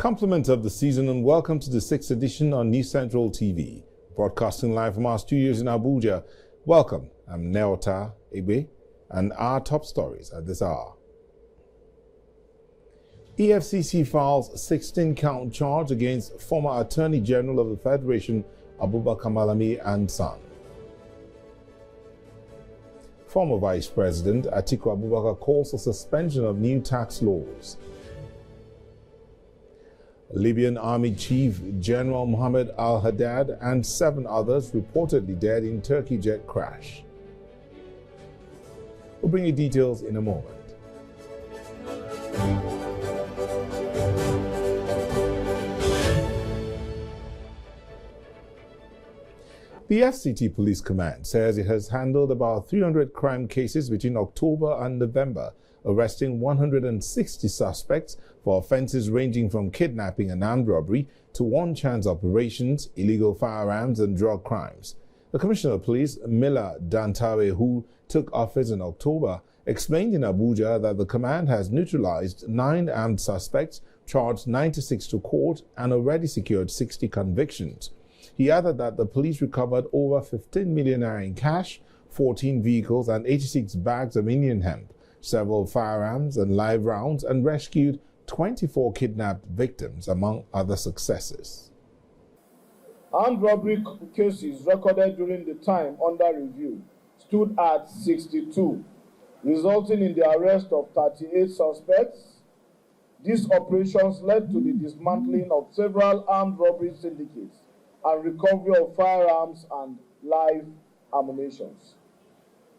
Compliment of the season and welcome to the 6th edition on News Central TV. Broadcasting live from our studios in Abuja. Welcome, I'm Tthe EFCC and our top stories at this hour. EFCC files 16-count charge against former Attorney General of the Federation Abubakar Malami and son. Former Vice President Atiku Abubakar calls for suspension of new tax laws. Libyan Army Chief General Mohammed al-Haddad and 7 others reportedly dead in Turkey jet crash. We'll bring you details in a moment. The FCT Police Command says it has handled about 300 crime cases between October and November, arresting 160 suspects for offenses ranging from kidnapping and armed robbery to one-chance operations, illegal firearms and drug crimes. The Commissioner of Police, Miller Dantawe, who took office in October, explained in Abuja that the command has neutralized 9 armed suspects, charged 96 to court and already secured 60 convictions. He added that the police recovered over 15 million naira in cash, 14 vehicles and 86 bags of Indian hemp, several firearms and live rounds, and rescued 24 kidnapped victims, among other successes. Armed robbery cases recorded during the time under review stood at 62, resulting in the arrest of 38 suspects. These operations led to the dismantling of several armed robbery syndicates and recovery of firearms and live ammunition.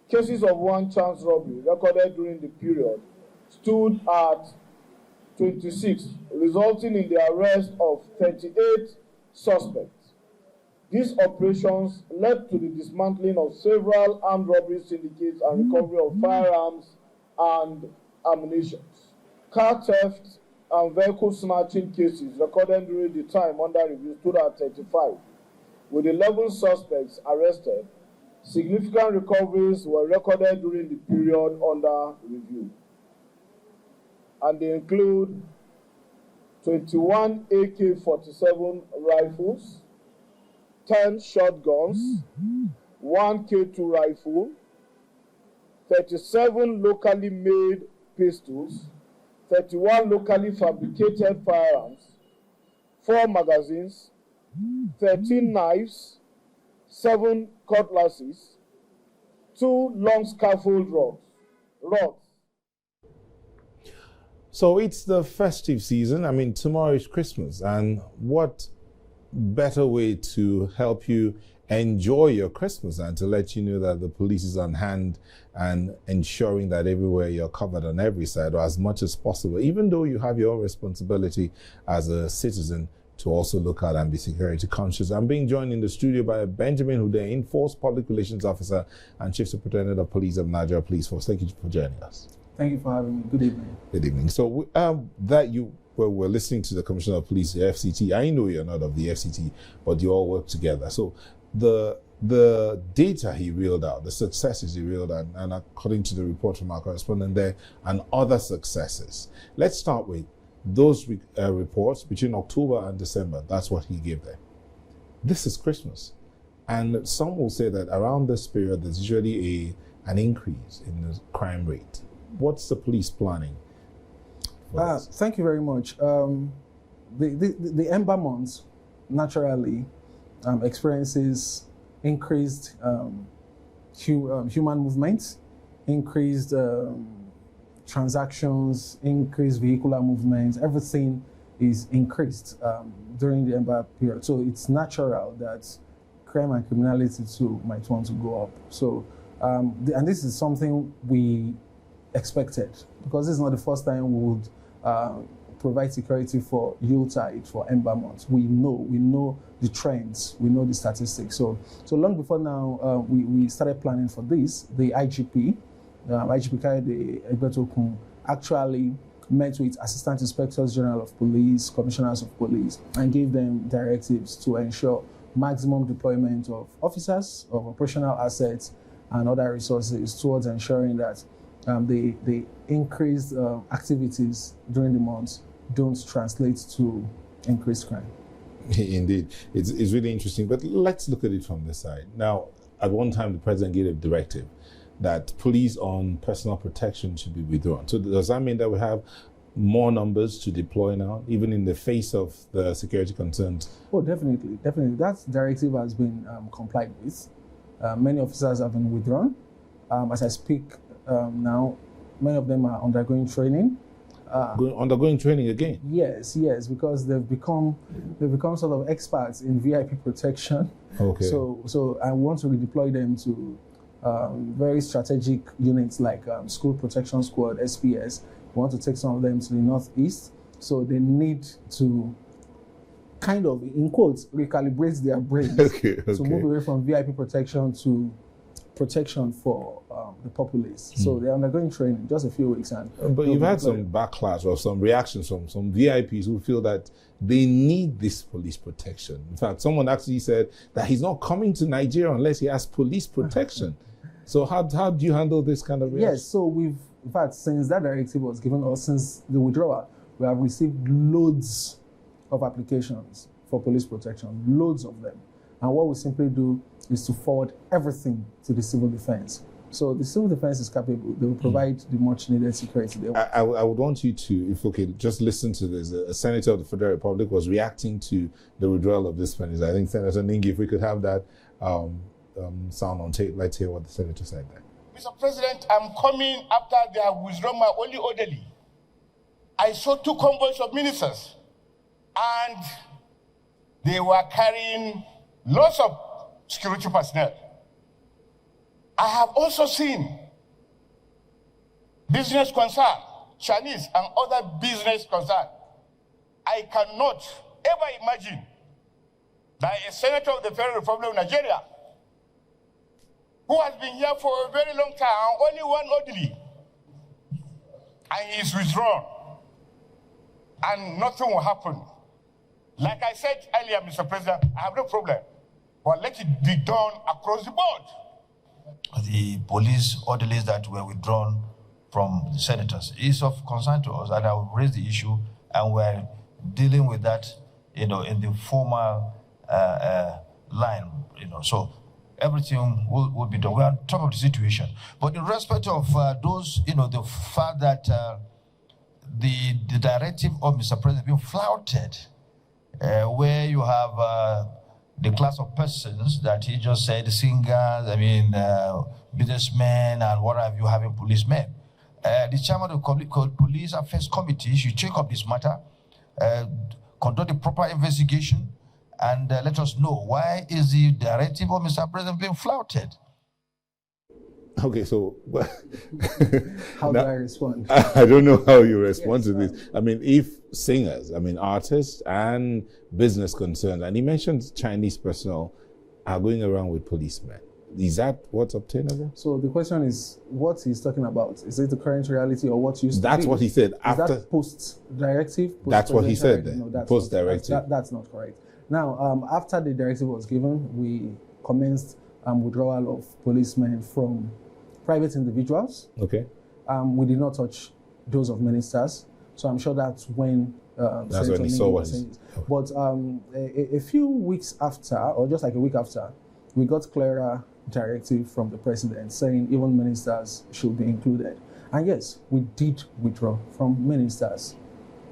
Cases of one-chance robbery recorded during the period stood at 26, resulting in the arrest of 38 suspects. These operations led to the dismantling of several armed robbery syndicates and recovery of firearms and ammunition. Car theft and vehicle snatching cases recorded during the time under review stood at 35, with 11 suspects arrested. Significant recoveries were recorded during the period under review, and they include 21 AK-47 rifles, 10 shotguns, 1 K2 rifle, 37 locally made pistols, 31 locally fabricated firearms, 4 magazines, 13 knives, 7 cutlasses, 2 long scaffold rods. So it's the festive season. I mean, tomorrow is Christmas, and what better way to help you enjoy your Christmas than to let you know that the police is on hand and ensuring that everywhere you're covered on every side, or as much as possible, even though you have your own responsibility as a citizen to also look out and be security conscious. I'm being joined in the studio by Benjamin Hundeyin, Force Public Relations Officer and Chief Superintendent of Police of Nigeria Police Force. Thank you for joining us. Thank you for having me. Good evening. Good evening. So we're listening to the Commissioner of Police, the FCT. I know you're not of the FCT, but you all work together. So the data he reeled out, the successes he reeled out, and according to the report from our correspondent there, and other successes. Let's start with those reports between October and December. That's what he gave there. This is Christmas, and some will say that around this period there's usually an increase in the crime rate. What's the police planning? Thank you very much. The Ember months naturally experiences increased human movement, increased transactions, increased vehicular movements. Everything is increased during the Ember period. So it's natural that crime and criminality too might want to go up. So, and this is something we expected, because this is not the first time we would provide security for Yuletide, for Ember months. We know the trends, we know the statistics. So long before now, we started planning for this. The IGP Kayode Egbetokun actually met with Assistant Inspectors General of Police, Commissioners of Police, and gave them directives to ensure maximum deployment of officers, of operational assets, and other resources towards ensuring that the increased activities during the months don't translate to increased crime. Indeed. It's really interesting. But let's look at it from this side. Now, at one time, the president gave a directive that police on personal protection should be withdrawn. So does that mean that we have more numbers to deploy now, even in the face of the security concerns? Oh, definitely. That directive has been complied with. Many officers have been withdrawn. As I speak now, many of them are undergoing training. Undergoing training again? Yes, because they've become sort of experts in VIP protection. Okay. So I want to redeploy them to very strategic units like School Protection Squad, SPS. We want to take some of them to the northeast. So they need to kind of, in quotes, recalibrate their brains to move away from VIP protection to protection for the populace. So they're undergoing training, just a few weeks. But you've had some backlash or some reactions from some VIPs who feel that they need this police protection. In fact, someone actually said that he's not coming to Nigeria unless he has police protection. So how do you handle this kind of reaction? Yes, so in fact, since that directive was given, or since the withdrawal, we have received loads of applications for police protection, loads of them. And what we simply do is to forward everything to the civil defense. So the civil defense is capable. They will provide the much needed security. I would want you to, if okay, just listen to this. A senator of the Federal Republic was reacting to the withdrawal of this money. I think Senator Ningi, if we could have that sound on tape, let's hear what the senator said there. Mr. President, I'm coming after they have withdrawn my only orderly. I saw 2 convoys of ministers, and they were carrying lots of security personnel. I have also seen business concern, Chinese and other business concern. I cannot ever imagine that a senator of the Federal Republic of Nigeria, who has been here for a very long time, only one orderly, and he is withdrawn, and nothing will happen. Like I said earlier, Mr. President, I have no problem, but let it be done across the board. The police orderlies that were withdrawn from the senators is of concern to us, and I will raise the issue, and we're dealing with that, in the formal line, So everything will be done. We're on top of the situation. But in respect of those, the fact that the directive of Mr. President being flouted, where you have the class of persons that he just said, singers, businessmen, and what have you, having policemen. The chairman of the Police Affairs Committee should take up this matter, conduct a proper investigation, and let us know why is the directive of Mr. President being flouted. Okay, so how do I respond? I don't know how you respond to this. If singers, artists and business concerns, and he mentioned Chinese personnel are going around with policemen. Is that what's obtainable? So the question is, what he's talking about? Is it the current reality or what used to be? That's what he said. Is that post-directive? That's what he said then, post-directive. That's not correct. Now, after the directive was given, we commenced withdrawal of policemen from private individuals. Okay. We did not touch those of ministers. So I'm sure that's when that's when he saw what he said. But a few weeks after, or just like a week after, we got clearer directive from the president saying even ministers should be included. And yes, we did withdraw from ministers.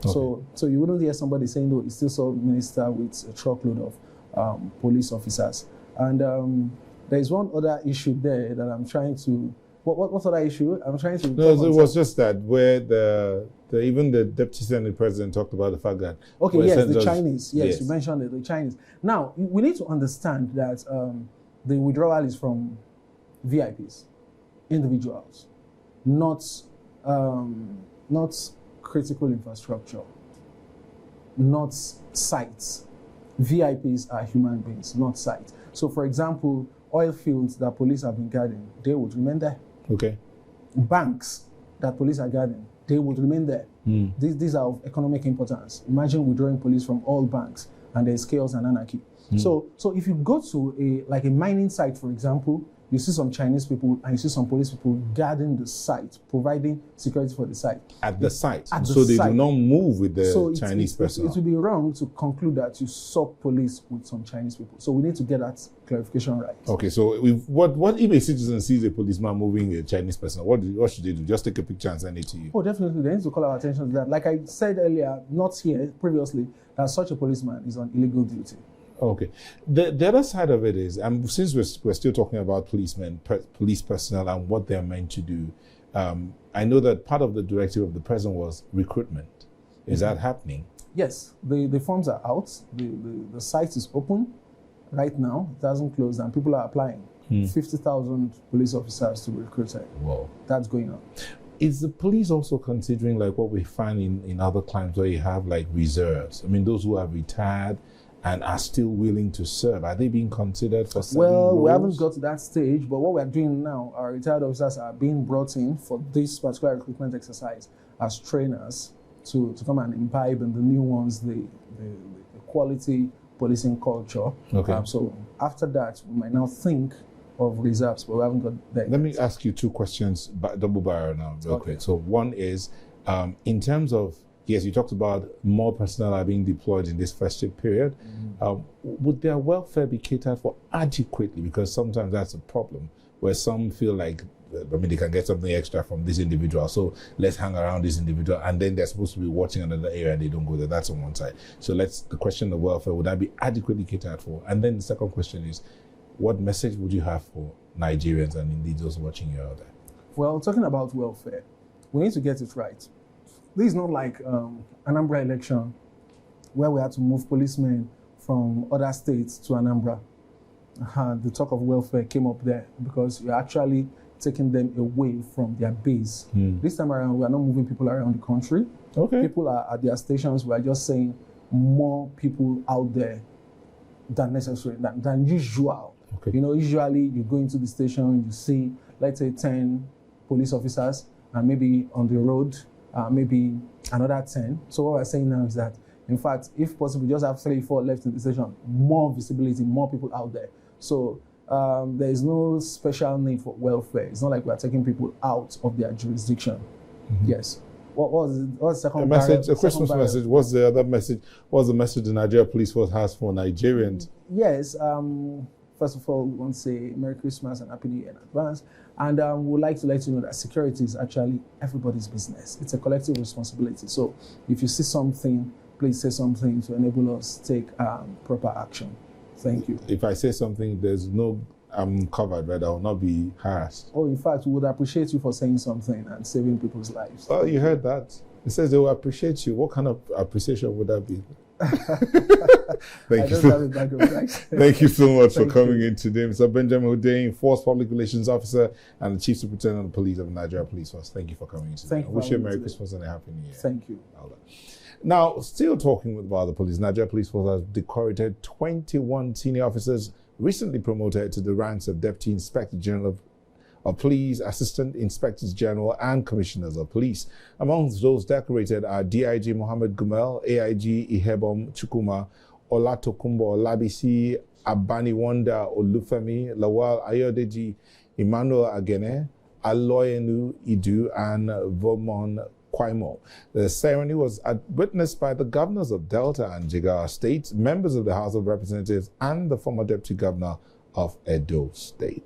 Okay. So you wouldn't hear somebody saying, no, it's still saw minister with a truckload of police officers. And there is one other issue there that I'm trying to. What other issue? I'm trying to. No, it was just that where even the Deputy Senate President talked about the fact that. Okay, yes, the Chinese. Yes, you mentioned it, the Chinese. Now, we need to understand that the withdrawal is from VIPs, individuals, not critical infrastructure, not sites. VIPs are human beings, not sites. So, for example, oil fields that police have been guarding, they would remain there. Okay. Banks that police are guarding, they would remain there. These are of economic importance. Imagine withdrawing police from all banks and there's chaos and anarchy. So if you go to a mining site, for example, you see some Chinese people and you see some police people guarding the site, providing security for the site. At the site? At so the they site. do not move with the Chinese personnel. personnel? It would be wrong to conclude that you saw police with some Chinese people. So we need to get that clarification right. Okay, so what if a citizen sees a policeman moving a Chinese personnel? What should they do? Just take a picture and send it to you? Oh, definitely. They need to call our attention to that. Like I said earlier, not here, previously, that such a policeman is on illegal duty. Okay. The other side of it is, since we're still talking about police personnel and what they're meant to do, I know that part of the directive of the president was recruitment. Is that happening? Yes, the forms are out. The site is open right now. It hasn't closed, and people are applying. 50,000 police officers to be recruited. Wow. That's going on. Is the police also considering like what we find in other climes where you have like reserves? I mean, those who have retired and are still willing to serve, are they being considered for serving roles? We haven't got to that stage, but what we're doing now, our retired officers are being brought in for this particular recruitment exercise as trainers to come and imbibe in the new ones the quality policing culture. Okay. So after that, we might now think of reserves, but we haven't got that. Let me ask you two questions, double barrel now, real quick. So one is, in terms of, yes, you talked about more personnel are being deployed in this festive period. Would their welfare be catered for adequately? Because sometimes that's a problem, where some feel like, they can get something extra from this individual, so let's hang around this individual, and then they're supposed to be watching another area and they don't go there. That's on one side. So the question of welfare, would that be adequately catered for? And then the second question is, what message would you have for Nigerians and indeed those watching you out there? Well, talking about welfare, we need to get it right. This is not like Anambra election where we had to move policemen from other states to Anambra. The talk of welfare came up there because you're actually taking them away from their base. This time around, we are not moving people around the country. Okay. People are at their stations. We are just saying more people out there than necessary, than usual. Okay. You know, usually you go into the station, you see, let's say 10 police officers, and maybe on the road, maybe another 10. So what we're saying now is that, in fact, if possible, just have 3, 4 left in the station, more visibility, more people out there. So there is no special need for welfare. It's not like we're taking people out of their jurisdiction. Yes. What's the second message? A Christmas message. What's the other message? What's the message the Nigeria Police Force has for Nigerians? Yes. First of all, we want to say Merry Christmas and Happy New Year in advance. And we'd like to let you know that security is actually everybody's business. It's a collective responsibility. So if you see something, please say something to enable us to take proper action. Thank you. If I say something, I'm covered, right? I will not be harassed. Oh, in fact, we would appreciate you for saying something and saving people's lives. Oh, you heard that. It says they will appreciate you. What kind of appreciation would that be? Thank you so much for coming in today. Mr. Benjamin Hundeyin, Force Public Relations Officer and the Chief Superintendent of the Police of the Nigeria Police Force. Thank you for coming in today. I wish you a Merry Christmas and a Happy New Year. Thank you. Now, still talking about the police, Nigeria Police Force has decorated 21 senior officers recently promoted to the ranks of Deputy Inspector General of Police, Assistant Inspectors General, and Commissioners of Police. Amongst those decorated are DIG Mohammed Gumel, AIG Ihebom Chukuma, Olatokumbo Olabisi, Abaniwanda Olufemi, Lawal Ayodeji, Emmanuel Agene, Aloyenu Idu, and Vomon Kwaimo. The ceremony was witnessed by the governors of Delta and Jigawa states, members of the House of Representatives, and the former Deputy Governor of Edo State.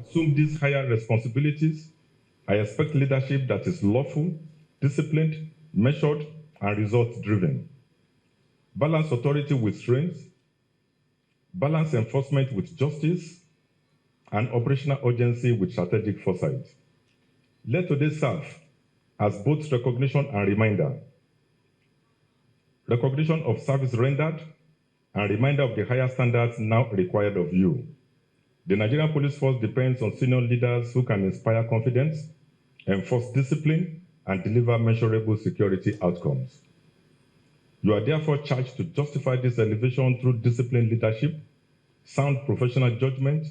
Assume these higher responsibilities, I expect leadership that is lawful, disciplined, measured, and results-driven. Balance authority with strength, balance enforcement with justice, and operational urgency with strategic foresight. Let today serve as both recognition and reminder. Recognition of service rendered and reminder of the higher standards now required of you. The Nigerian Police Force depends on senior leaders who can inspire confidence, enforce discipline, and deliver measurable security outcomes. You are therefore charged to justify this elevation through disciplined leadership, sound professional judgment,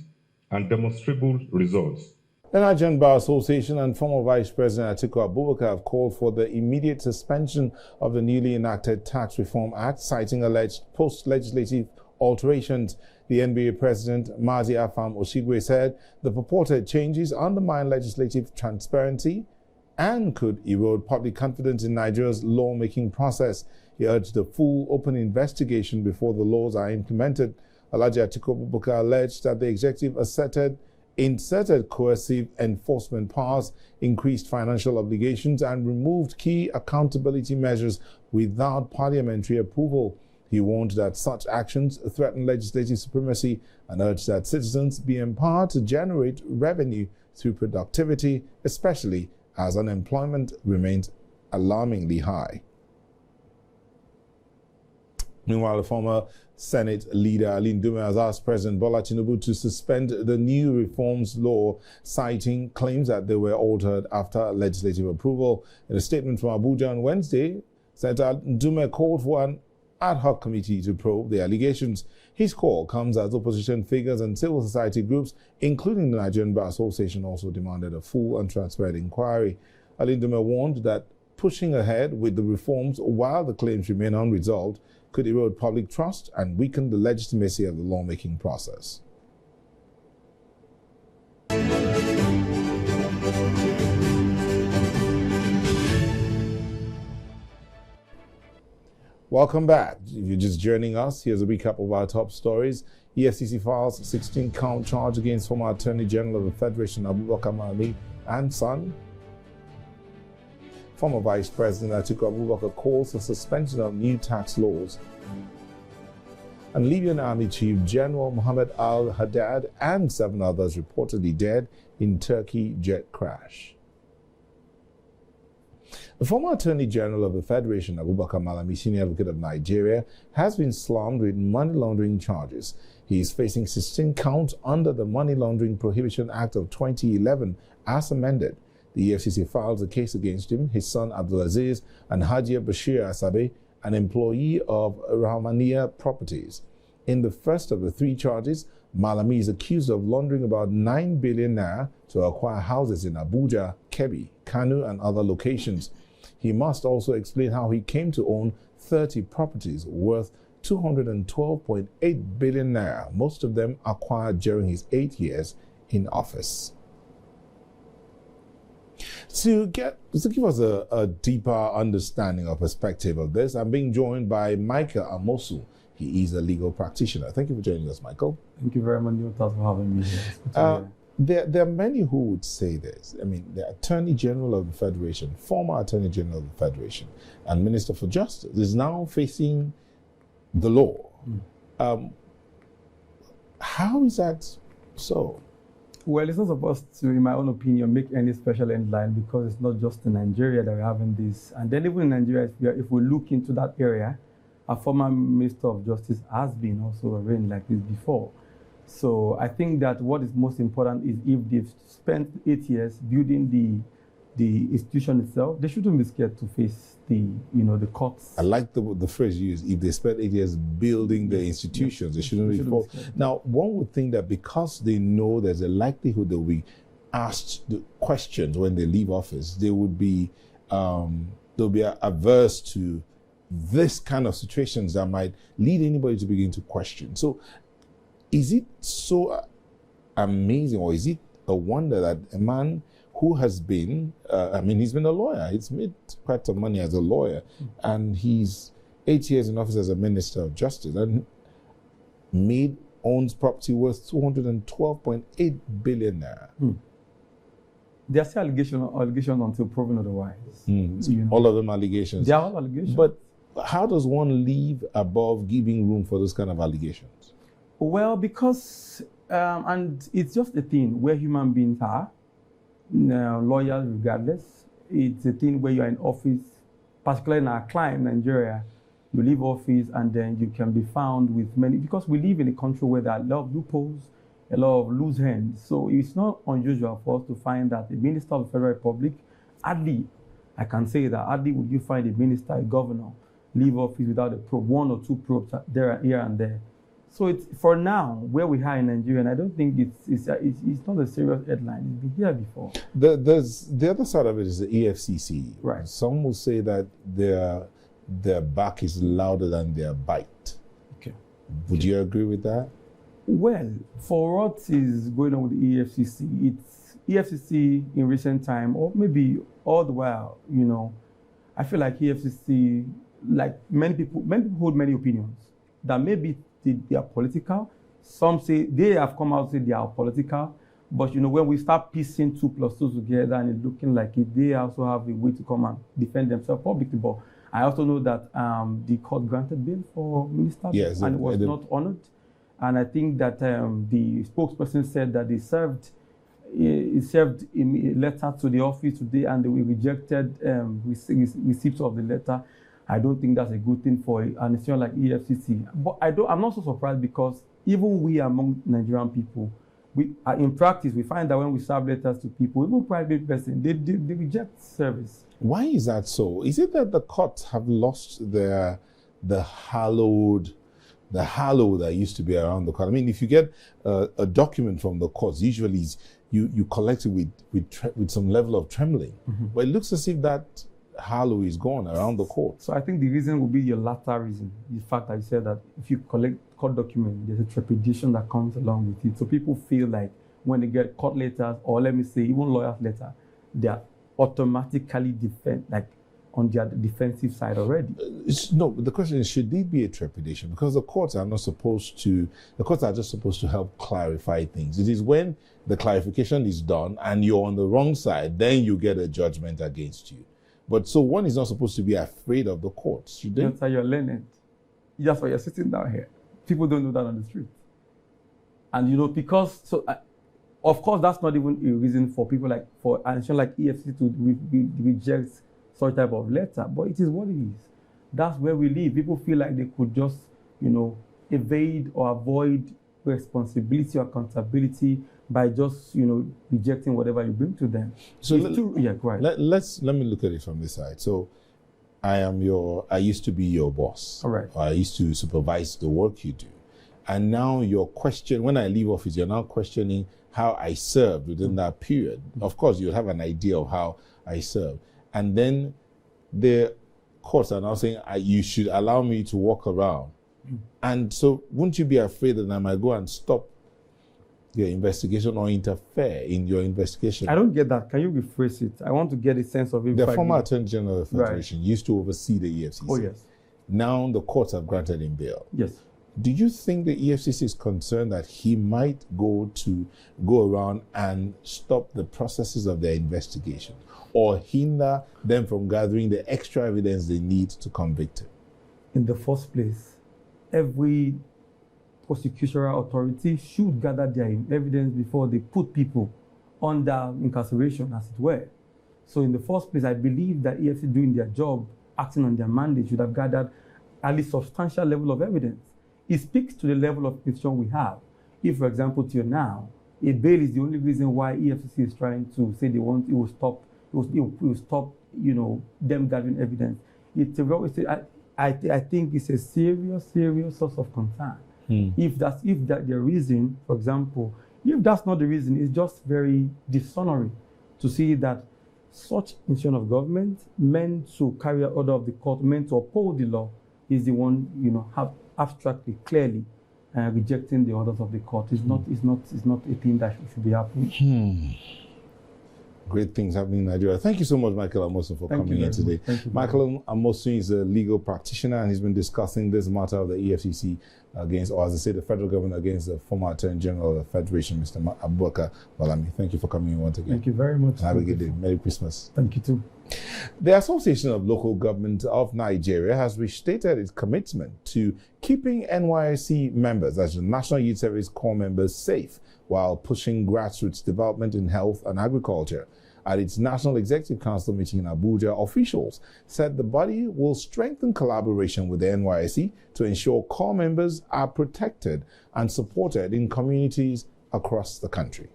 and demonstrable results. The Nigerian Bar Association and former Vice President Atiku Abubakar have called for the immediate suspension of the newly enacted Tax Reform Act, citing alleged post-legislative alterations. The NBA President Mazi Afam Oshigwe said the purported changes undermine legislative transparency and could erode public confidence in Nigeria's lawmaking process. He urged a full open investigation before the laws are implemented. Alhaji Atiku Abubakar alleged that the executive inserted coercive enforcement powers, increased financial obligations, and removed key accountability measures without parliamentary approval. He warned that such actions threaten legislative supremacy and urged that citizens be empowered to generate revenue through productivity, especially as unemployment remains alarmingly high. Meanwhile, the former Senate leader Ali Ndume has asked President Bola Tinubu to suspend the new reforms law, citing claims that they were altered after legislative approval. In a statement from Abuja on Wednesday, Senator Ndume called for an ad hoc committee to probe the allegations. His call comes as opposition figures and civil society groups, including the Nigerian Bar Association, also demanded a full and transparent inquiry. Ali Ndume warned that pushing ahead with the reforms while the claims remain unresolved could erode public trust and weaken the legitimacy of the lawmaking process. Welcome back. If you're just joining us, here's a recap of our top stories. EFCC files 16-count charge against former Attorney General of the Federation Abubakar Malami and son. Former Vice President Atiku Abubakar calls for suspension of new tax laws. And Libyan Army Chief General Mohammed al-Haddad and 7 others reportedly dead in Turkey jet crash. The former Attorney General of the Federation Abubakar Malami, senior advocate of Nigeria, has been slammed with money laundering charges. He is facing 16 counts under the Money Laundering Prohibition Act of 2011 as amended. The EFCC files a case against him, his son Abdulaziz, and Hajia Bashir Asabe, an employee of Rahmaniya Properties. In the first of the 3 charges, Malami is accused of laundering about 9 billion naira to acquire houses in Abuja, Kebbi, Kano, and other locations. He must also explain how he came to own 30 properties worth 212.8 billion naira, most of them acquired during his 8 years in office. To give us a deeper understanding or perspective of this, I'm being joined by Michael Amosu. He is a legal practitioner. Thank you for joining us, Michael. Thank you very much, Neil. Thanks for having me here. There are many who would say this. I mean, the Attorney General of the Federation, former Attorney General of the Federation, and Minister for Justice is now facing the law. How is that so? Well, it's not supposed to, in my own opinion, make any special headline because it's not just in Nigeria that we're having this. And then even in Nigeria, if we look into that area, a former Minister of Justice has been also arraigned like this before. So I think that what is most important is if they've spent 8 years building the institution itself, they shouldn't be scared to face the courts. I like the phrase used. If they spent 8 years building the institutions, they shouldn't be scared. Now, one would think that because they know there's a likelihood they'll be asked the questions when they leave office, they would be they'll be averse to this kind of situations that might lead anybody to begin to question. So, is it so amazing, or is it a wonder that a man who has been, he's been a lawyer, he's made quite some money as a lawyer, and he's 8 years in office as a Minister of Justice, and owns property worth 212.8 billion naira. There are still allegations until proven otherwise. All of them allegations. They are all allegations. But how does one leave above giving room for those kind of allegations? Well, because, and it's just a thing where human beings are, lawyers regardless. It's a thing where you're in office, particularly in our climate, Nigeria, you leave office and then you can be found with many, because we live in a country where there are a lot of loopholes, a lot of loose ends. So it's not unusual for us to find that a minister of the Federal Republic, hardly, I can say that, hardly would you find a minister, a governor, leave office without a probe, 1 or 2 probes there, here and there. So it's, for now, where we are in Nigeria, and I don't think it's not a serious headline. It's been here before. The other side of it is the EFCC. Right. Some will say that their back is louder than their bite. Okay. Would you agree with that? Well, for what is going on with the EFCC, it's EFCC in recent time, or maybe all the while, you know, I feel like EFCC, like many people hold many opinions that maybe they are political. Some say they have come out and say they are political, but you know, when we start piecing 2 + 2 together and it's looking like it, they also have a way to come and defend themselves publicly. But I also know that the court granted bail for minister, yes, and it was not honored. And I think that the spokesperson said that they served a letter to the office today, and they rejected receipts of the letter. I don't think that's a good thing for an institution like EFCC. But I'm not so surprised, because even we among Nigerian people, in practice, we find that when we serve letters to people, even private persons, they reject service. Why is that so? Is it that the courts have lost the halo that used to be around the court? I mean, if you get a document from the courts, usually you collect it with some level of trembling. Mm-hmm. But it looks as if that halo is gone around the court. So I think the reason will be your latter reason, the fact that you said that if you collect court documents, there's a trepidation that comes along with it. So people feel like when they get court letters, or let me say even lawyers' letter, they are automatically on their defensive side already. No, the question is, should there be a trepidation? Because the courts are just supposed to help clarify things. It is when the clarification is done and you're on the wrong side, then you get a judgment against you. But so one is not supposed to be afraid of the courts, should they? That's how you're learning. That's why you're sitting down here. People don't know that on the street. And you know, because, of course, that's not even a reason for people for an institution like EFCC to reject such type of letter, but it is what it is. That's where we live. People feel like they could just, you know, evade or avoid responsibility or accountability by just, you know, rejecting whatever you bring to them. So let me look at it from this side. So I used to be your boss. All right. I used to supervise the work you do. And now when I leave office, you're now questioning how I served within that period. Of course, you'll have an idea of how I served. And then the courts are now saying, you should allow me to walk around. And so wouldn't you be afraid that I might go and stop your investigation or interfere in your investigation? I don't get that. Can you rephrase it? I want to get a sense of it. The former Attorney General of the Federation used to oversee the EFCC. Oh, yes. Now the courts have granted him bail. Yes. Do you think the EFCC is concerned that he might go around and stop the processes of their investigation, or hinder them from gathering the extra evidence they need to convict him? In the first place, every prosecutorial authority should gather their evidence before they put people under incarceration, as it were. So in the first place, I believe that EFCC doing their job, acting on their mandate, should have gathered at least substantial level of evidence. It speaks to the level of institution we have. If, for example, till now, a bail is the only reason why EFCC is trying to say it will stop, you know, them gathering evidence. I think it's a serious source of concern. If that's the reason, for example, if that's not the reason, it's just very dishonoring to see that such institution of government meant to carry out order of the court, meant to uphold the law, is the one, you know, have abstractly, clearly rejecting the orders of the court. It's not a thing that should be happening. Great things happening in Nigeria. Thank you so much, Michael Amosun, for coming in today. Michael Amosun is a legal practitioner, and he's been discussing this matter of the EFCC against, or as I say, the federal government against the former Attorney General of the Federation, Mr. Abubakar Malami. Thank you for coming in once again. Thank you very much. And have a good day. Merry Christmas. Thank you too. The Association of Local Government of Nigeria has restated its commitment to keeping NYSC members, as the National Youth Service Corps members, safe while pushing grassroots development in health and agriculture. At its National Executive Council meeting in Abuja, officials said the body will strengthen collaboration with the NYSC to ensure corps members are protected and supported in communities across the country.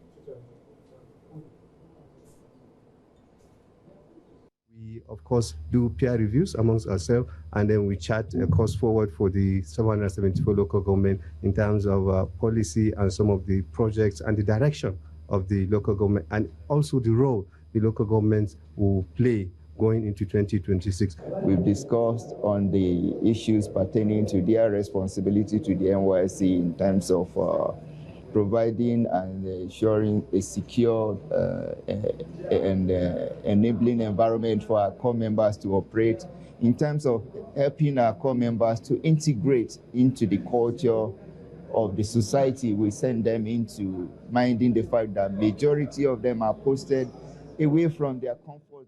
We, of course, do peer reviews amongst ourselves, and then we chart a course forward for the 774 local government in terms of policy and some of the projects and the direction of the local government, and also the role the local governments will play going into 2026. We've discussed on the issues pertaining to their responsibility to the NYSC in terms of providing and ensuring a secure and enabling environment for our core members to operate, in terms of helping our core members to integrate into the culture of the society we send them into, minding the fact that majority of them are posted away from their comfort.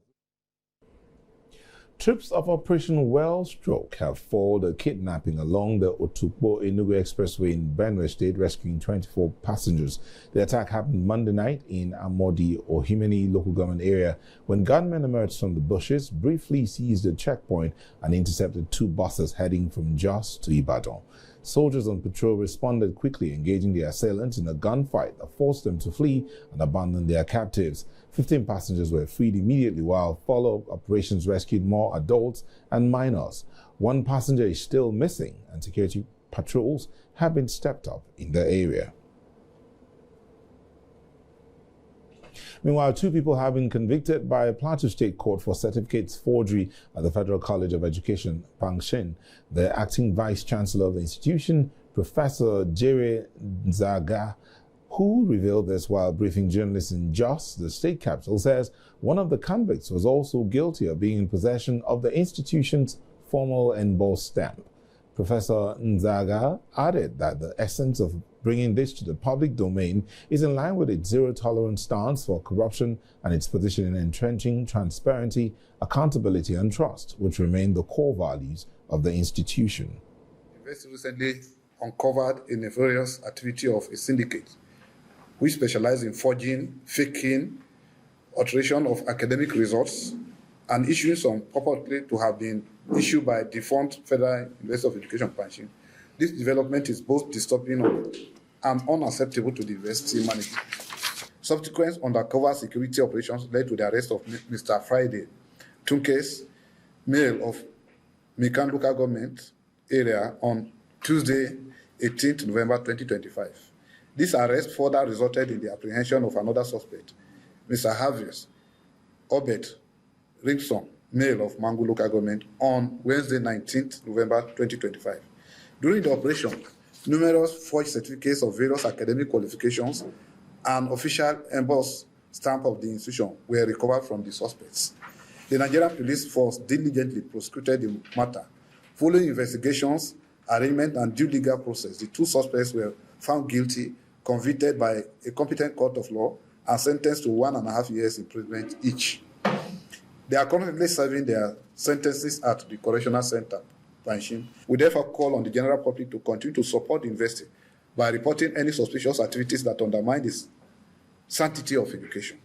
Troops of Operation Wellstroke have foiled a kidnapping along the Otukpo-Enugu Expressway in Benue State, rescuing 24 passengers. The attack happened Monday night in Amodi, Ohimeni local government area when gunmen emerged from the bushes, briefly seized a checkpoint and intercepted 2 buses heading from Jos to Ibadan. Soldiers on patrol responded quickly, engaging the assailants in a gunfight that forced them to flee and abandon their captives. 15 passengers were freed immediately, while follow-up operations rescued more adults and minors. 1 passenger is still missing, and security patrols have been stepped up in the area. Meanwhile, 2 people have been convicted by a Plateau State court for certificates forgery at the Federal College of Education, Pangshin. The acting vice chancellor of the institution, Professor Jere Nzaga, who revealed this while briefing journalists in Jos, the state capital, says one of the convicts was also guilty of being in possession of the institution's formal embossed stamp. Professor Nzaga added that the essence of bringing this to the public domain is in line with its zero-tolerance stance for corruption and its position in entrenching transparency, accountability, and trust, which remain the core values of the institution. Investigation recently uncovered a nefarious activity of a syndicate which specialized in forging, faking, alteration of academic results, and issuing some purportedly to have been issued by defunct Federal University of Education, Panshin. This development is both disturbing and unacceptable to the university management. Subsequent undercover security operations led to the arrest of Mr. Friday Tunkes, male of Mekan local government area, on Tuesday, 18th November 2025. This arrest further resulted in the apprehension of another suspect, Mr. Harvest Obed Ringson, male of Mangu local government, on Wednesday, 19th November 2025. During the operation, numerous forged certificates of various academic qualifications and official embossed stamp of the institution were recovered from the suspects. The Nigerian police force diligently prosecuted the matter. Following investigations, arraignment, and due legal process, the 2 suspects were found guilty, convicted by a competent court of law, and sentenced to 1.5 years imprisonment each. They are currently serving their sentences at the Correctional Center, Panshin. We therefore call on the general public to continue to support the university by reporting any suspicious activities that undermine the sanctity of education.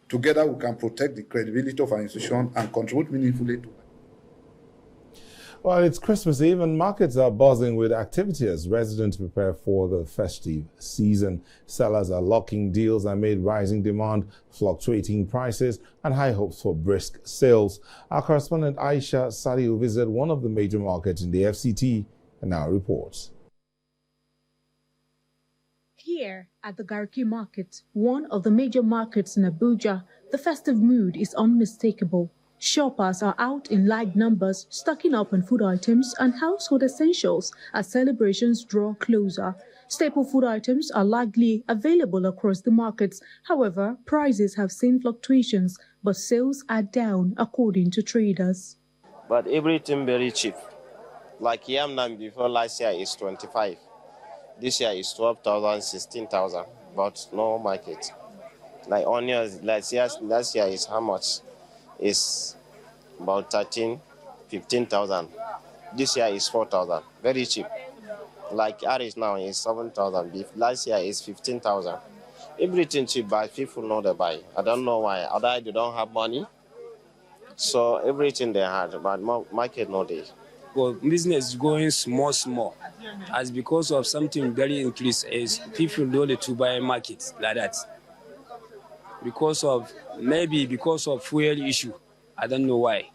Together, we can protect the credibility of our institution and contribute meaningfully to it. Well, it's Christmas Eve and markets are buzzing with activity as residents prepare for the festive season. Sellers are locking deals amid rising demand, fluctuating prices, and high hopes for brisk sales. Our correspondent Aisha Sadiu visited one of the major markets in the FCT and now reports. Here at the Garki Market, one of the major markets in Abuja, the festive mood is unmistakable. Shoppers are out in large numbers, stocking up on food items and household essentials as celebrations draw closer. Staple food items are largely available across the markets. However, prices have seen fluctuations, but sales are down according to traders. But everything very cheap. Like yam now before last year is 25. This year is 12,000, 16,000, but no market. Like onions, last year is how much? Is about 13, 15,000. This year is 4,000. Very cheap. Like Aris now is 7,000. Beef last year is 15,000. Everything cheap, but people know they buy. I don't know why. Either they don't have money, so everything they had, but market no day. Well, business is going small. As because of something very increased is people don't need to buy markets like that. Because of fuel issue. I don't know why.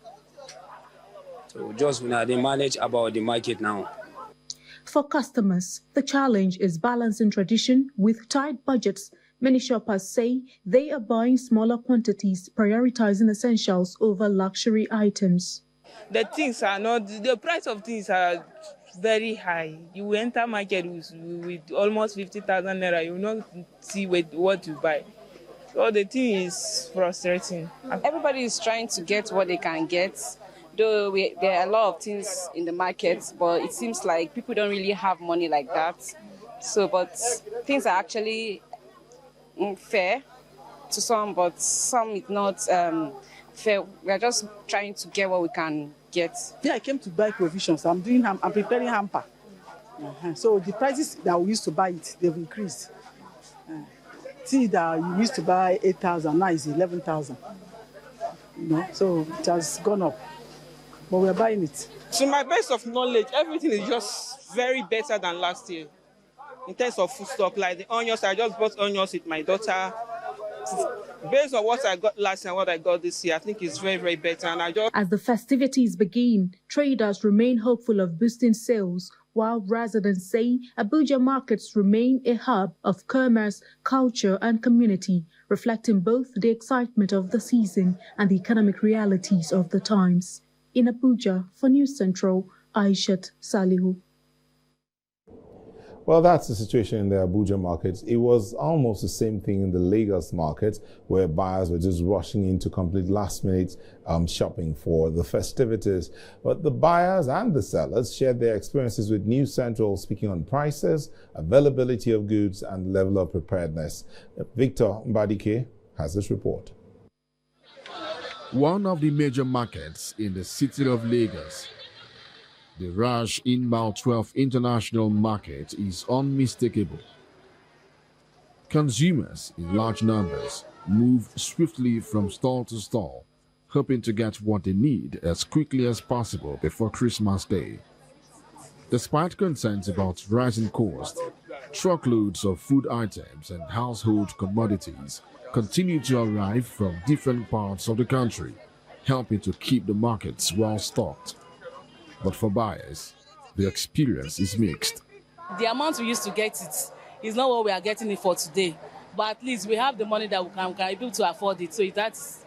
So just when they manage about the market now. For customers, the challenge is balancing tradition with tight budgets, Many shoppers say they are buying smaller quantities, prioritizing essentials over luxury items. The price of things are very high. You enter market with almost 50,000 naira, you will not see what you buy. So the thing is frustrating. Everybody is trying to get what they can get, though there are a lot of things in the market, but it seems like people don't really have money like that. So, but things are actually fair to some, but some is not fair. We are just trying to get what we can get. Yeah, I came to buy provisions. I'm preparing hamper. So the prices that we used to buy it, they've increased. See that you used to buy 8,000, now it's 11,000. So it has gone up. But we're buying it. To my best of knowledge, everything is just very better than last year. In terms of food stock, like the onions, I just bought onions with my daughter. Based on what I got last year and what I got this year, I think it's very, very better. And As the festivities begin, traders remain hopeful of boosting sales, while residents say Abuja markets remain a hub of commerce, culture, and community, reflecting both the excitement of the season and the economic realities of the times. In Abuja, for News Central, Aishat Salihu. Well, that's the situation in the Abuja markets. It was almost the same thing in the Lagos market, where buyers were just rushing in to complete last-minute shopping for the festivities. But the buyers and the sellers shared their experiences with News Central, speaking on prices, availability of goods, and level of preparedness. Victor Mbadike has this report. One of the major markets in the city of Lagos, the Raj Inbound 12 International Market, is unmistakable. Consumers in large numbers move swiftly from stall to stall, hoping to get what they need as quickly as possible before Christmas Day. Despite concerns about rising costs, truckloads of food items and household commodities continue to arrive from different parts of the country, helping to keep the markets well stocked. But for buyers, the experience is mixed. The amount we used to get it is not what we are getting it for today. But at least we have the money that we can be able to afford it. So that's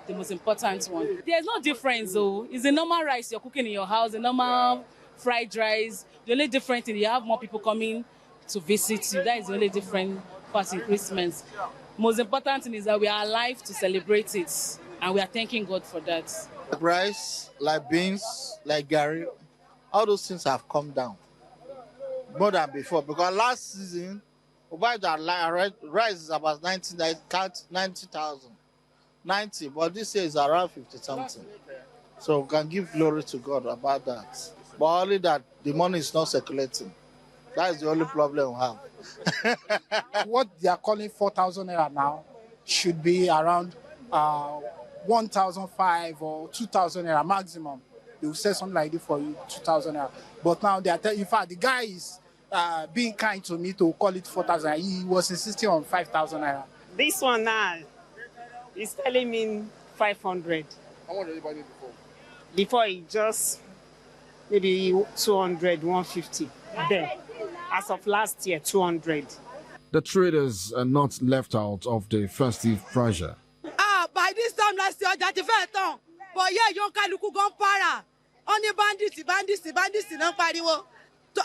the most important one. There's no difference though. It's the normal rice you're cooking in your house, the normal fried rice. The only difference is you have more people coming to visit you. That is the only different part in Christmas. Most important thing is that we are alive to celebrate it. And we are thanking God for that. Like rice, like beans, like gari, all those things have come down more than before. Because last season, we buy that rice is about 90,000. 90, but this year is around 50 something. So we can give glory to God about that. But only that the money is not circulating. That is the only problem we have. What they are calling 4,000 naira now should be around 1,500 or 2,000 naira maximum. They will say something like this for you, 2,000 naira. But now they are telling, in fact, the guy is being kind to me to call it 4,000. He was insisting on 5,000 naira. This one now is telling me 500. How much did you buy it before? Before it just maybe 200, 150. Then, as of last year, 200. The traders are not left out of the festive pressure. By this time last year, that the first time, but yeah, you can't look on para. Only bandits, no pariwo.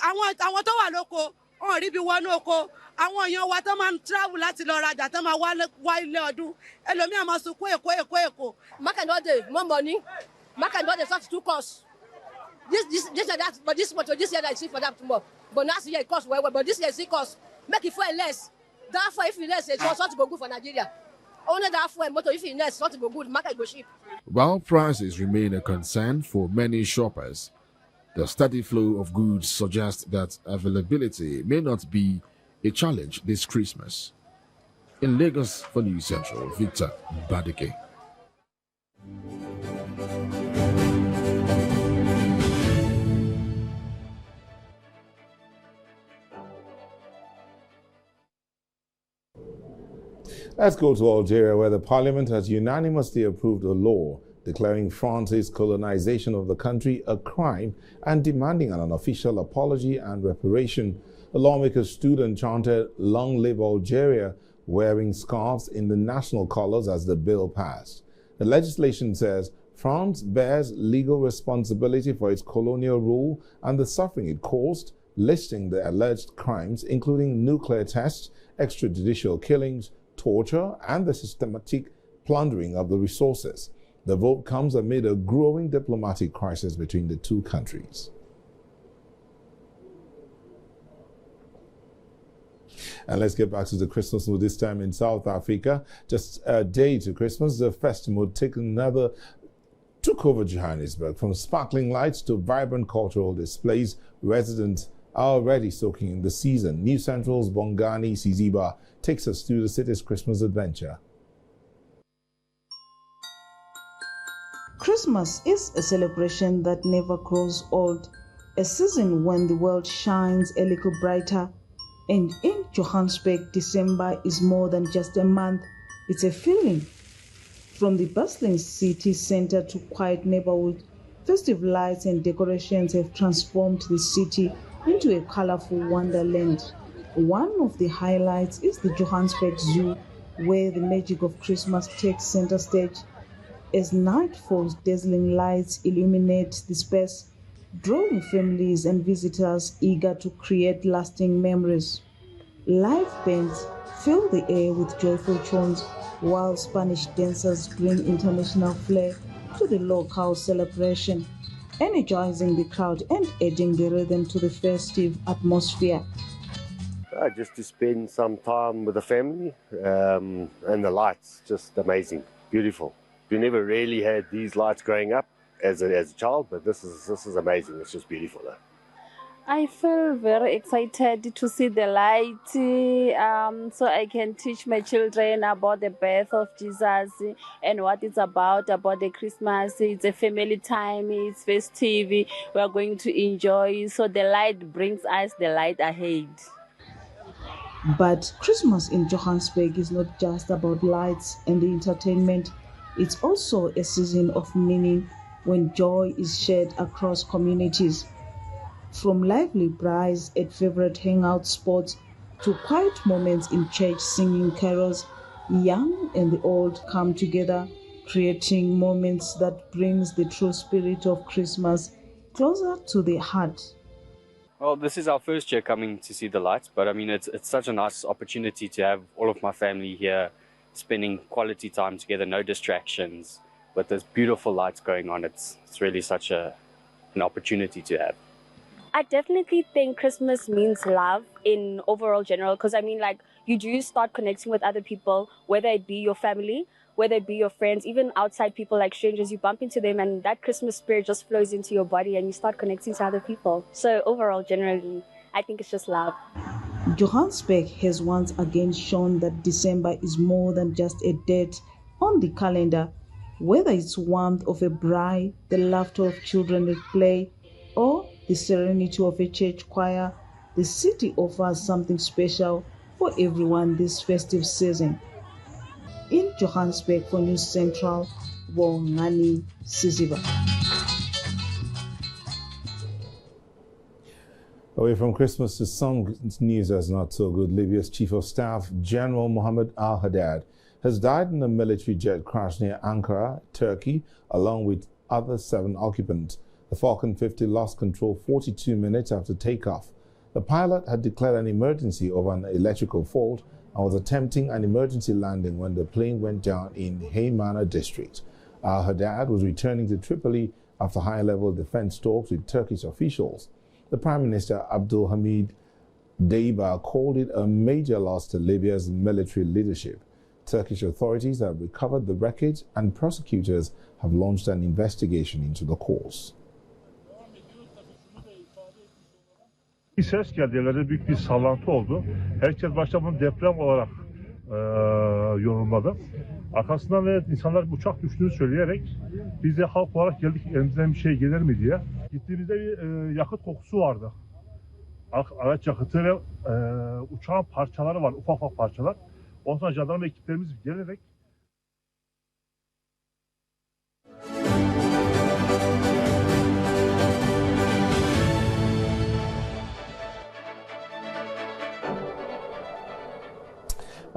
I want to loco, or if you want loco, I want you what a man travel at Lora that I'm a while do. Elomia must quaco. Macanote, more money. Macanote, such two costs. This and that, but this much, this year I see for that tomorrow. But last year it cost well, but this year it costs. Make it for less. Therefore, if you less, it's not to go good for Nigeria. Only that for a motor, if you less, not to go good, market go cheap. While prices remain a concern for many shoppers, the steady flow of goods suggests that availability may not be a challenge this Christmas. In Lagos for News Central, Victor Badike. Let's go to Algeria, where the parliament has unanimously approved a law declaring France's colonization of the country a crime and demanding an unofficial apology and reparation. The lawmakers stood and chanted, "Long live Algeria," wearing scarves in the national colors as the bill passed. The legislation says France bears legal responsibility for its colonial rule and the suffering it caused, listing the alleged crimes including nuclear tests, extrajudicial killings, torture, and the systematic plundering of the resources. The vote comes amid a growing diplomatic crisis between the two countries. And let's get back to the Christmas mood, this time in South Africa. Just a day to Christmas, the festive mood took over Johannesburg. From sparkling lights to vibrant cultural displays, residents are already soaking in the season. News Central's Bongani Siziba takes us through the city's Christmas adventure. Christmas is a celebration that never grows old, a season when the world shines a little brighter. And in Johannesburg, December is more than just a month, it's a feeling. From the bustling city center to quiet neighborhood, festive lights and decorations have transformed the city into a colorful wonderland. One of the highlights is the Johannesburg Zoo, where the magic of Christmas takes center stage. As night falls, dazzling lights illuminate the space, drawing families and visitors eager to create lasting memories. Live bands fill the air with joyful tunes, while Spanish dancers bring international flair to the local celebration, energizing the crowd and adding the rhythm to the festive atmosphere. Just to spend some time with the family, and the lights, just amazing, beautiful. We never really had these lights growing up as a child, but this is amazing. It's just beautiful. I feel very excited to see the light, so I can teach my children about the birth of Jesus and what it's about the Christmas. It's a family time, it's festive, we are going to enjoy, so the light brings us the light ahead. But Christmas in Johannesburg is not just about lights and the entertainment. It's also a season of meaning when joy is shared across communities. From lively braais at favorite hangout spots to quiet moments in church singing carols, young and the old come together, creating moments that brings the true spirit of Christmas closer to the heart. Well, this is our first year coming to see the lights, but I mean, it's such a nice opportunity to have all of my family here, spending quality time together, no distractions, with those beautiful lights going on. It's really such an opportunity to have. I definitely think Christmas means love in overall general, because I mean, like, you do start connecting with other people, whether it be your family, whether it be your friends, even outside people like strangers, you bump into them and that Christmas spirit just flows into your body and you start connecting to other people. So overall, generally, I think it's just love. Johannesburg has once again shown that December is more than just a date on the calendar. Whether it's warmth of a braai, the laughter of children at play, or the serenity of a church choir, the city offers something special for everyone this festive season. In Johannesburg for News Central, Bongani Siziba. Away from Christmas to some news that's not so good, Libya's Chief of Staff, General Mohammed al-Haddad, has died in a military jet crash near Ankara, Turkey, along with other 7 occupants. The Falcon 50 lost control 42 minutes after takeoff. The pilot had declared an emergency over an electrical fault and was attempting an emergency landing when the plane went down in Heymana district. Al-Haddad was returning to Tripoli after high-level defense talks with Turkish officials. The Prime Minister Abdul Hamid Deiba called it a major loss to Libya's military leadership. Turkish authorities have recovered the wreckage and prosecutors have launched an investigation into the cause. Bir ses geldi, yerlerde büyük bir sallantı oldu. Herkes başta bunu deprem olarak yorumladı. Arkasından da insanlar uçak düştüğünü söyleyerek biz de halk olarak geldik, elimizden bir şey gelir mi diye. Gittiğimizde bir yakıt kokusu vardı. Araç yakıtı ve uçağın parçaları var, ufak ufak parçalar. Ondan sonra jandarma ekiplerimiz gelerek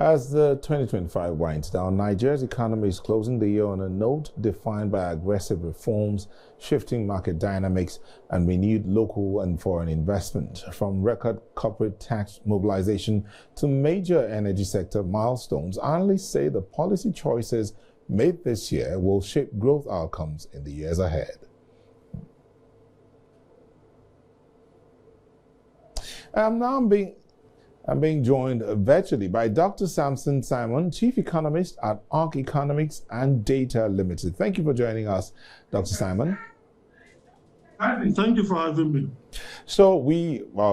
As the 2025 winds down, Nigeria's economy is closing the year on a note defined by aggressive reforms, shifting market dynamics, and renewed local and foreign investment. From record corporate tax mobilization to major energy sector milestones, analysts say the policy choices made this year will shape growth outcomes in the years ahead. I'm being joined virtually by Dr. Samson Simon, Chief Economist at ARC Economics and Data Limited. Thank you for joining us, Dr. Simon. Thank you for having me. So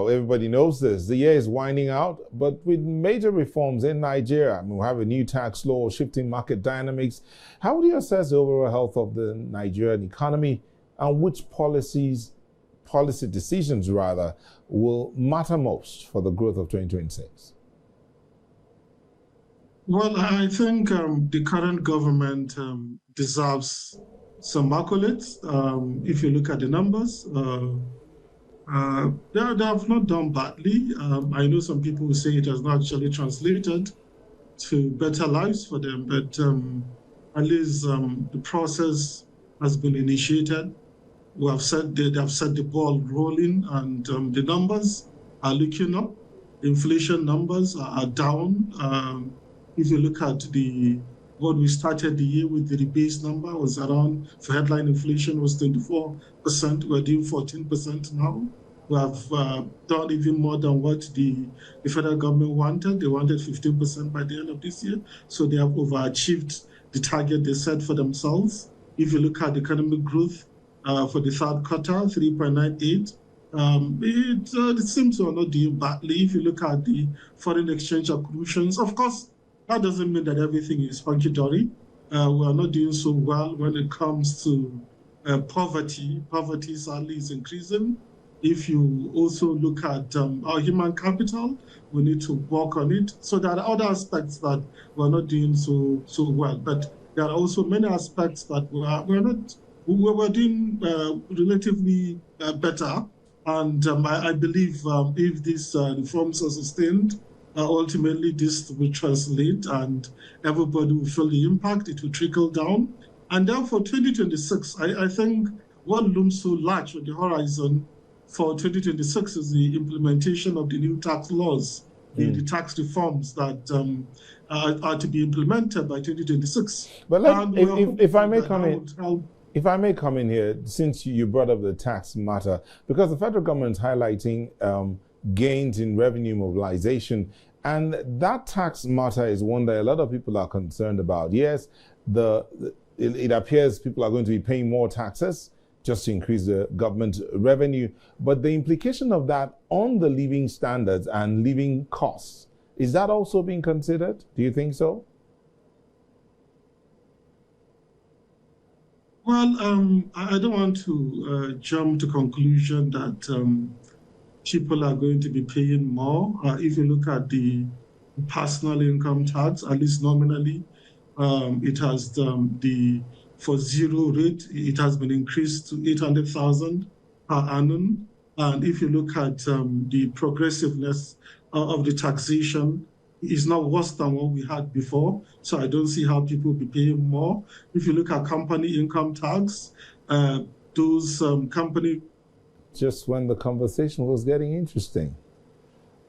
everybody knows this. The year is winding out, but with major reforms in Nigeria, we have a new tax law, shifting market dynamics. How do you assess the overall health of the Nigerian economy, and which policy decisions will matter most for the growth of 2026? Well, I think the current government deserves some accolades. If you look at the numbers, they have not done badly. I know some people will say it has not actually translated to better lives for them, but at least the process has been initiated. They have set the ball rolling, and the numbers are looking up. Inflation numbers are down. If you look at what we started the year with, the base number was around, for headline inflation was 24%. We're doing 14% now. We have done even more than what the federal government wanted. They wanted 15% by the end of this year. So they have overachieved the target they set for themselves. If you look at economic growth, for the third quarter, 3.98. It seems to not doing badly. If you look at the foreign exchange accretions, of course, that doesn't mean that everything is hunky-dory. We are not doing so well when it comes to poverty. Poverty sadly is increasing. If you also look at our human capital, we need to work on it. So there are other aspects that we're not doing so well. But there are also many aspects that we're doing relatively better, and I believe if these reforms are sustained, ultimately this will translate and everybody will feel the impact. It will trickle down, and therefore 2026, I think what looms so large on the horizon for 2026 is the implementation of the new tax laws, the tax reforms that are to be implemented by 2026. But if I may come in. If I may come in here, since you brought up the tax matter, because the federal government is highlighting gains in revenue mobilization, and that tax matter is one that a lot of people are concerned about. Yes, it appears people are going to be paying more taxes just to increase the government revenue, but the implication of that on the living standards and living costs, is that also being considered? Do you think so? Well, I don't want to jump to conclusion that people are going to be paying more. If you look at the personal income tax, at least nominally, it has for zero rate, it has been increased to 800,000 per annum. And if you look at the progressiveness of the taxation, is not worse than what we had before. So I don't see how people will be paying more. If you look at company income tax, those company... Just when the conversation was getting interesting.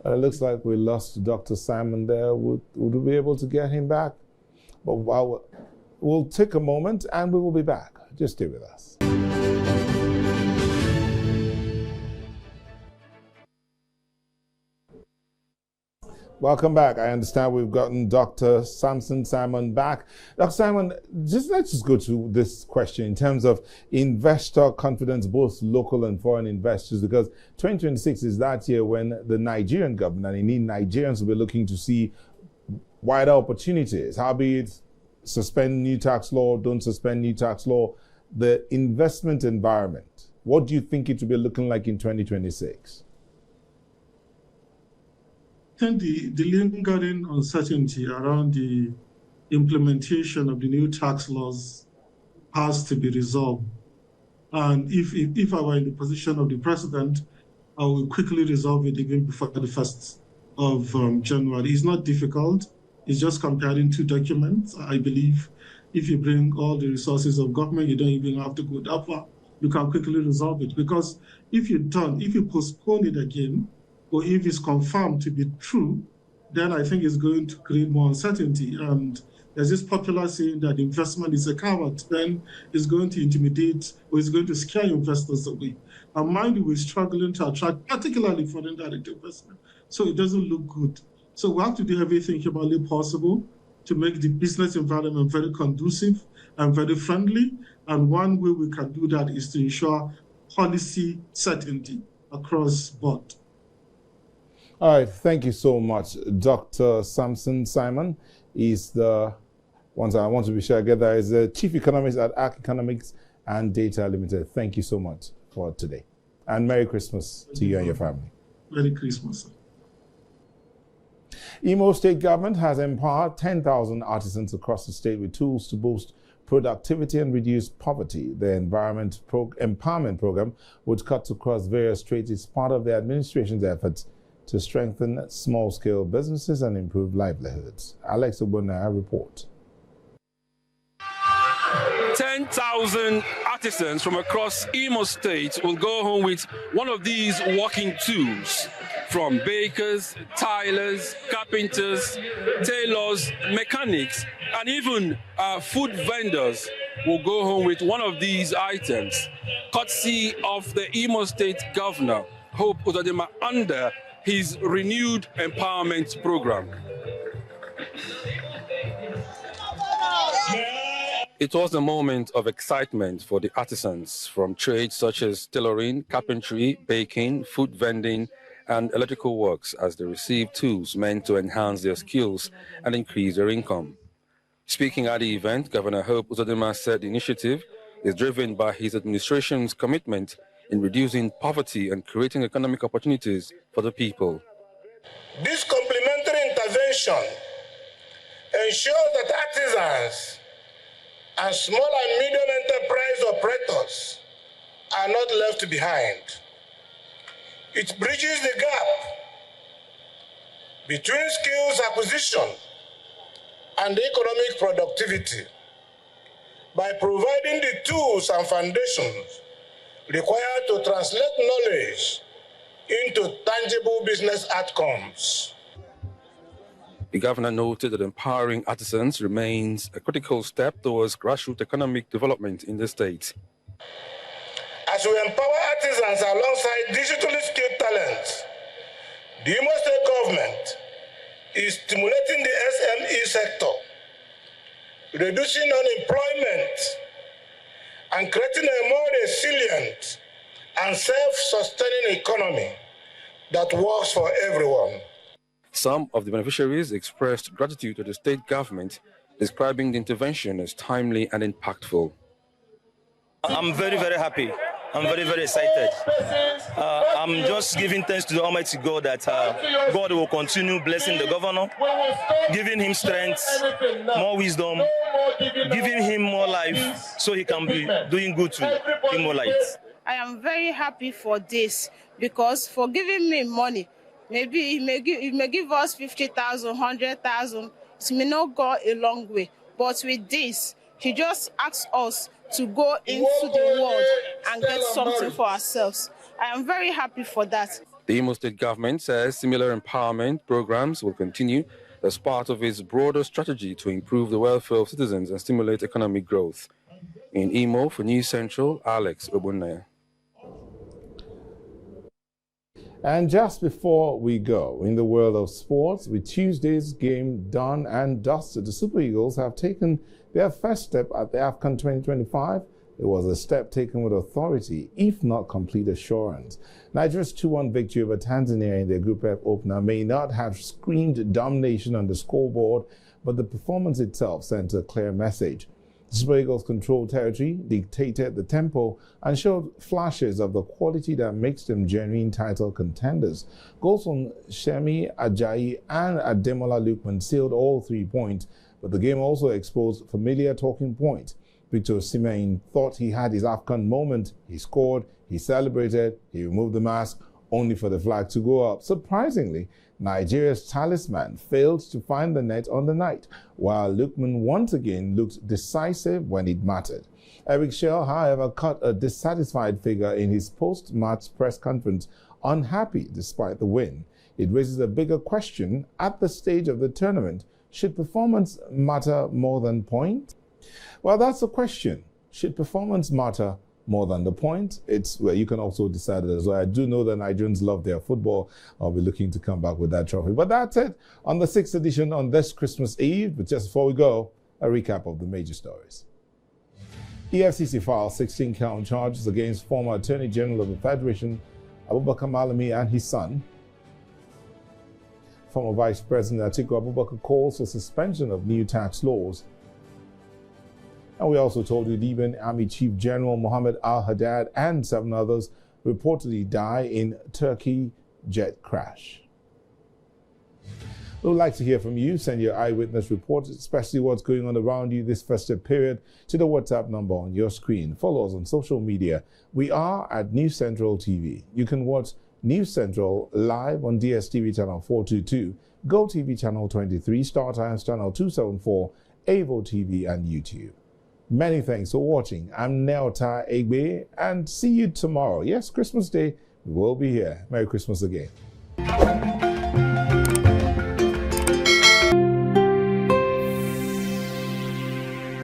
It looks like we lost Dr. Simon there. Would we be able to get him back? But we'll take a moment and we will be back. Just stay with us. Welcome back. I understand we've gotten Dr. Samson Simon back. Dr. Simon, let's just go to this question in terms of investor confidence, both local and foreign investors, because 2026 is that year when the Nigerian government, and indeed Nigerians, will be looking to see wider opportunities, howbeit suspend new tax law, don't suspend new tax law, the investment environment. What do you think it will be looking like in 2026? I think the lingering uncertainty around the implementation of the new tax laws has to be resolved. And if I were in the position of the president, I will quickly resolve it again before the 1st of January. It's not difficult. It's just comparing two documents. I believe if you bring all the resources of government, you don't even have to go that far. You can quickly resolve it. Because if you postpone it again, or if it's confirmed to be true, then I think it's going to create more uncertainty. And there's this popular saying that investment is a coward, then it's going to intimidate or it's going to scare investors away. And mind you, we're struggling to attract particularly foreign direct investment. So it doesn't look good. So we have to do everything humanly possible to make the business environment very conducive and very friendly. And one way we can do that is to ensure policy certainty across board. All right, thank you so much. Dr. Samson Simon is the, once I want to be sure I get that, is the Chief Economist at Arc Economics and Data Limited. Thank you so much for today. And Merry Christmas to you and your family. Merry Christmas. Imo State government has empowered 10,000 artisans across the state with tools to boost productivity and reduce poverty. The empowerment program, which cuts across various trades, is part of the administration's efforts to strengthen small-scale businesses and improve livelihoods. Alex Obunaya report. 10,000 artisans from across Imo State will go home with one of these working tools. From bakers, tilers, carpenters, tailors, mechanics, and even food vendors will go home with one of these items, courtesy of the Imo State Governor, Hope Uzodinma, under his renewed empowerment program. It was a moment of excitement for the artisans from trades such as tailoring, carpentry, baking, food vending, and electrical works as they received tools meant to enhance their skills and increase their income. Speaking at the event, Governor Hope Uzodinma said the initiative is driven by his administration's commitment in reducing poverty and creating economic opportunities for the people. This complementary intervention ensures that artisans and small and medium enterprise operators are not left behind. It bridges the gap between skills acquisition and economic productivity by providing the tools and foundations required to translate knowledge into tangible business outcomes. The governor noted that empowering artisans remains a critical step towards grassroots economic development in the state. As we empower artisans alongside digitally skilled talents, the Imo State government is stimulating the SME sector, reducing unemployment, and creating a more resilient and self-sustaining economy that works for everyone. Some of the beneficiaries expressed gratitude to the state government, describing the intervention as timely and impactful. I'm very, very happy. I'm very, very excited. I'm just giving thanks to the Almighty God that God will continue blessing the governor, giving him strength, more wisdom, giving him more life so he can be doing good to Imo Light. I am very happy for this because for giving me money, maybe he may give us 50,000, 100,000. It may not go a long way. But with this, he just asks us to go into the world and get something for ourselves. I am very happy for that. The Imo State government says similar empowerment programs will continue as part of its broader strategy to improve the welfare of citizens and stimulate economic growth. In Imo, for News Central, Alex Obunaya. And just before we go, in the world of sports, with Tuesday's game done and dusted, the Super Eagles have taken their first step at the AFCON 2025. It was a step taken with authority, if not complete assurance. Nigeria's 2-1 victory over Tanzania in their Group F opener may not have screamed domination on the scoreboard, but the performance itself sent a clear message. The Super Eagles controlled territory, dictated the tempo, and showed flashes of the quality that makes them genuine title contenders. Goals from Shemi, Ajayi, and Ademola Lookman sealed all 3 points, but the game also exposed familiar talking points. Victor Osimhen thought he had his AFCON moment. He scored, he celebrated, he removed the mask, only for the flag to go up. Surprisingly, Nigeria's talisman failed to find the net on the night, while Lukman once again looked decisive when it mattered. Eric Shell, however, cut a dissatisfied figure in his post-match press conference, unhappy despite the win. It raises a bigger question at the stage of the tournament. Should performance matter more than point? Well, that's the question. Should performance matter more than the point? It's where you can also decide it as well. I do know that Nigerians love their football. I'll be looking to come back with that trophy. But that's it on the 6th edition on this Christmas Eve. But just before we go, a recap of the major stories. EFCC filed 16-count charges against former Attorney General of the Federation, Abubakar Malami, and his son. Former Vice President Atiku Abubakar calls for suspension of new tax laws. And we also told you Libyan Army Chief General Mohammed al-Haddad and 7 others reportedly die in Turkey jet crash. We would like to hear from you. Send your eyewitness reports, especially what's going on around you this festive period, to the WhatsApp number on your screen. Follow us on social media. We are at News Central TV. You can watch News Central live on DSTV channel 422, GoTV channel 23, StarTimes channel 274, Avo TV, and YouTube. Many thanks for watching. I'm Tthe EFCC, and see you tomorrow. Yes, Christmas Day, we will be here. Merry Christmas again.